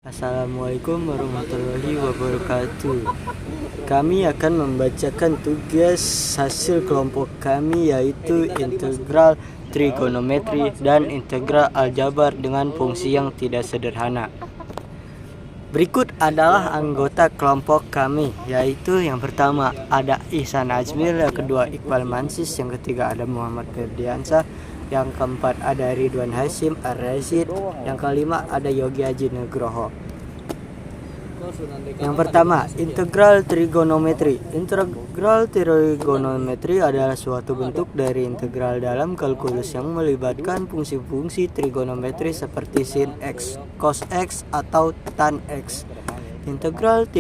Assalamualaikum warahmatullahi wabarakatuh. Kami akan membacakan tugas hasil kelompok kami, yaitu integral trigonometri dan integral aljabar dengan fungsi yang tidak sederhana. Berikut adalah anggota kelompok kami, yaitu yang pertama ada Ihsan Azmir, yang kedua Iqbal Mansis, yang ketiga ada Muhammad Ferdiansyah, yang keempat ada Ridwan Hasyim Ar-Rasyid, yang kelima ada Yogi Haji Nugroho. Yang pertama, integral trigonometri. Integral trigonometri adalah suatu bentuk dari integral dalam kalkulus yang melibatkan fungsi-fungsi trigonometri seperti sin x, cos x, atau tan x. Integral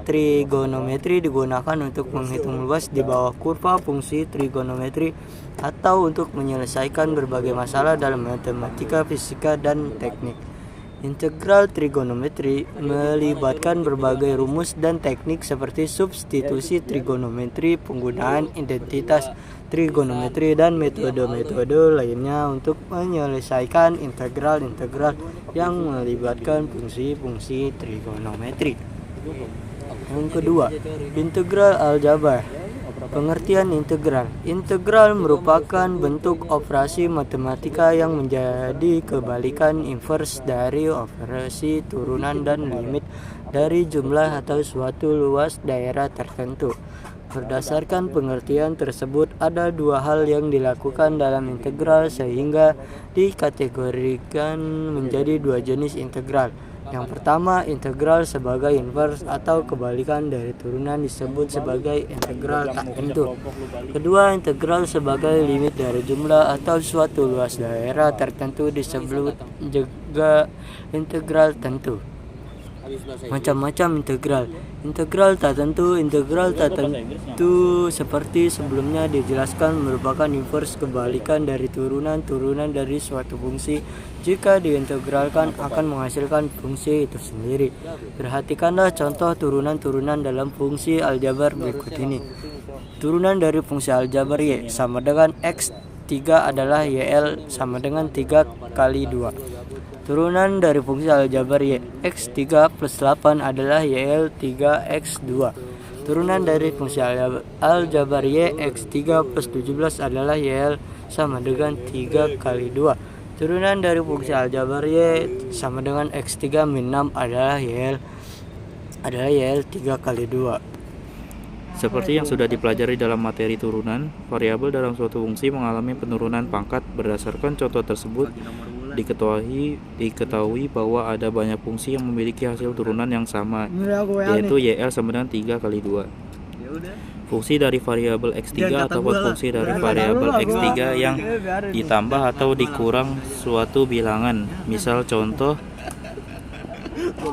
trigonometri digunakan untuk menghitung luas di bawah kurva fungsi trigonometri atau untuk menyelesaikan berbagai masalah dalam matematika, fisika, dan teknik. Integral trigonometri melibatkan berbagai rumus dan teknik seperti substitusi trigonometri, penggunaan identitas trigonometri, dan metode-metode lainnya untuk menyelesaikan integral-integral yang melibatkan fungsi-fungsi trigonometri. Yang kedua, integral aljabar. Pengertian integral. Integral merupakan bentuk operasi matematika yang menjadi kebalikan inverse dari operasi turunan dan limit dari jumlah atau suatu luas daerah tertentu. Berdasarkan pengertian tersebut, ada dua hal yang dilakukan dalam integral sehingga dikategorikan menjadi dua jenis integral. Yang pertama, integral sebagai inverse atau kebalikan dari turunan disebut sebagai integral tak tentu. Kedua, integral sebagai limit dari jumlah atau suatu luas daerah tertentu disebut juga integral tentu. Macam-macam integral. Integral tak tentu seperti sebelumnya dijelaskan merupakan inverse kebalikan dari turunan dari suatu fungsi. Jika diintegralkan akan menghasilkan fungsi itu sendiri. Perhatikanlah contoh turunan-turunan dalam fungsi aljabar berikut ini. Turunan dari fungsi aljabar y sama dengan x3 adalah yl sama dengan 3 kali 2. Turunan dari fungsi aljabar y x3 plus 8 adalah yl 3x2. Turunan dari fungsi aljabar y x3 plus 17 adalah yl sama dengan 3 kali 2. Turunan dari fungsi aljabar y sama dengan x3 min 6 adalah yl 3 kali 2. Seperti yang sudah dipelajari dalam materi turunan, variabel dalam suatu fungsi mengalami penurunan pangkat. Berdasarkan contoh tersebut, diketahui bahwa ada banyak fungsi yang memiliki hasil turunan yang sama, yaitu yl sama dengan 3 kali 2. Fungsi dari variabel x3 ataupun fungsi dari variabel x3 yang ditambah atau dikurang suatu bilangan. Misal contoh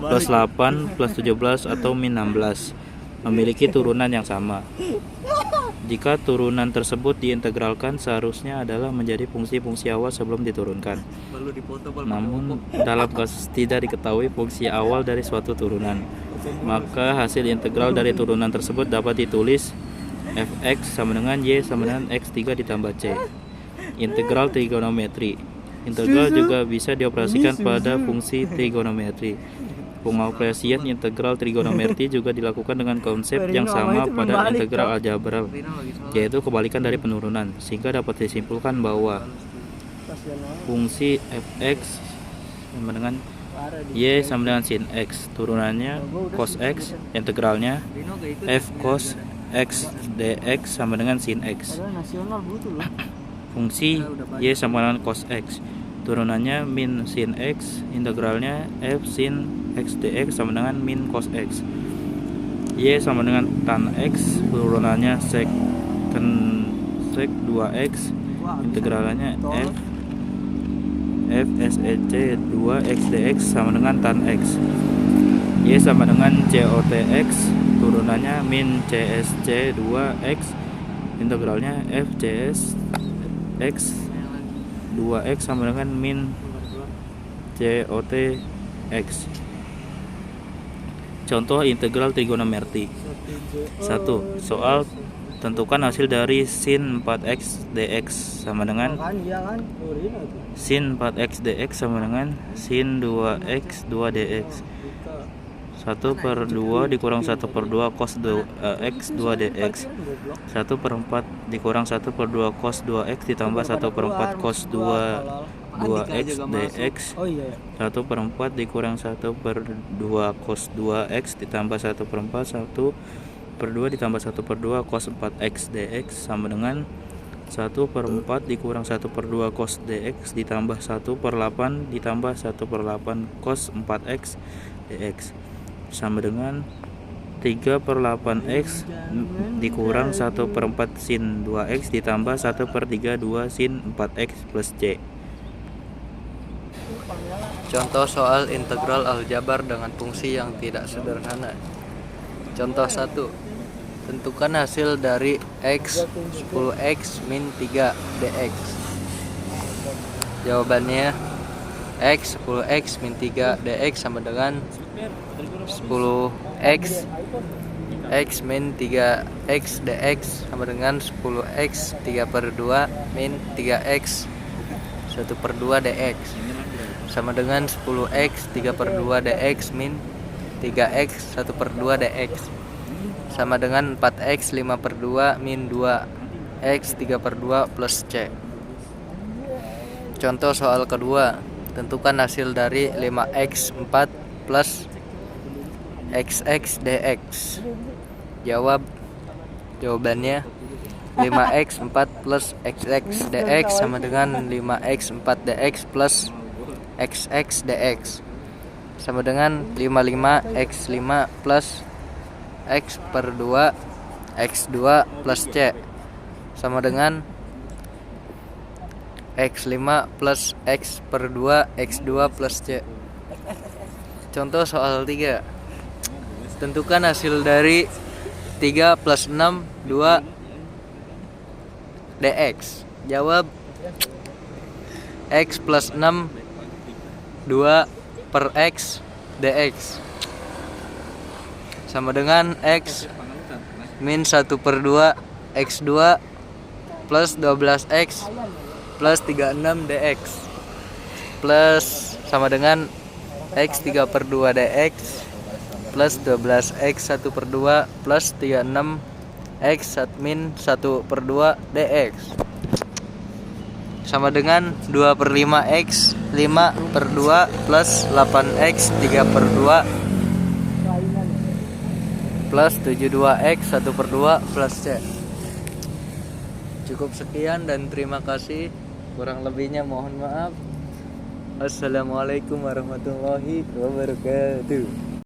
plus 8 plus 17 atau min 16 memiliki turunan yang sama. Jika turunan tersebut diintegralkan, seharusnya adalah menjadi fungsi-fungsi awal sebelum diturunkan. Namun dalam kasus tidak diketahui fungsi awal dari suatu turunan, maka hasil integral dari turunan tersebut dapat ditulis fx sama dengan y sama dengan x3 ditambah c. Integral trigonometri. Integral juga bisa dioperasikan pada fungsi trigonometri. Pengoperasian integral trigonometri juga dilakukan dengan konsep yang sama pada integral aljabar, yaitu kebalikan dari penurunan, sehingga dapat disimpulkan bahwa fungsi fx sama dengan y sama dengan sin x, turunannya cos x, integralnya f cos x dx sama dengan sin x. Fungsi y sama dengan cos x, turunannya min sin x, integralnya f sin x dx sama dengan min cos x. Y sama dengan tan x, turunannya sec 2x, integralnya f sec 2x dx sama dengan tan x. Y sama dengan cot x, turunannya min csc 2x, integralnya f cs x 2x sama dengan min cot x. Contoh integral trigonometri. 1. Soal Tentukan hasil dari sin 4x dx sama dengan sin 4x dx sama dengan sin 2x 2 dx. 1/2 dikurang 1/2 cos x 2 dx. 1/4 dikurang 1/2 cos 2x ditambah 1/4 cos 2x dx. 1/4 dikurang 1/2 cos 2x ditambah 1/4 1/2 ditambah 1/2 cos 4x dx sama dengan 1/4 dikurang 1/2 cos dx ditambah 1/8 ditambah 1/8 cos 4x dx sama dengan 3/8x dikurang 1/4 sin 2x ditambah 1/32 sin 4x plus c. Contoh soal integral aljabar dengan fungsi yang tidak sederhana. Contoh 1. Tentukan hasil dari x 10x min 3 dx. Jawabannya x 10x min 3 dx sama dengan 10x x min 3x dx sama dengan 10x 3/2 min 3x 1/2 dx sama dengan 10x 3/2 dx min 3x 1/2 dx sama dengan 4x 5/2 min 2x 3/2 plus c. Contoh soal kedua. Tentukan hasil dari 5x 4 plus xx dx. Jawabannya 5x 4 plus xx dx sama dengan 5x 4 dx plus xx dx sama dengan 55x 5 plus x/2 x2 plus c sama dengan x5 plus x/2 x2 plus c. Contoh soal 3. Tentukan hasil dari 3 plus 6 2 dx. Jawab x plus 6 2 per x dx sama dengan x min 1/2 x2 plus 12x plus 36 dx plus sama dengan x 3/2 dx plus 12x 1/2 plus 36x min 1/2 dx sama dengan 2/5x 5/2 plus 8x 3/2 plus 72x 1/2 plus c. Cukup sekian dan terima kasih. Kurang lebihnya mohon maaf. Assalamualaikum warahmatullahi wabarakatuh.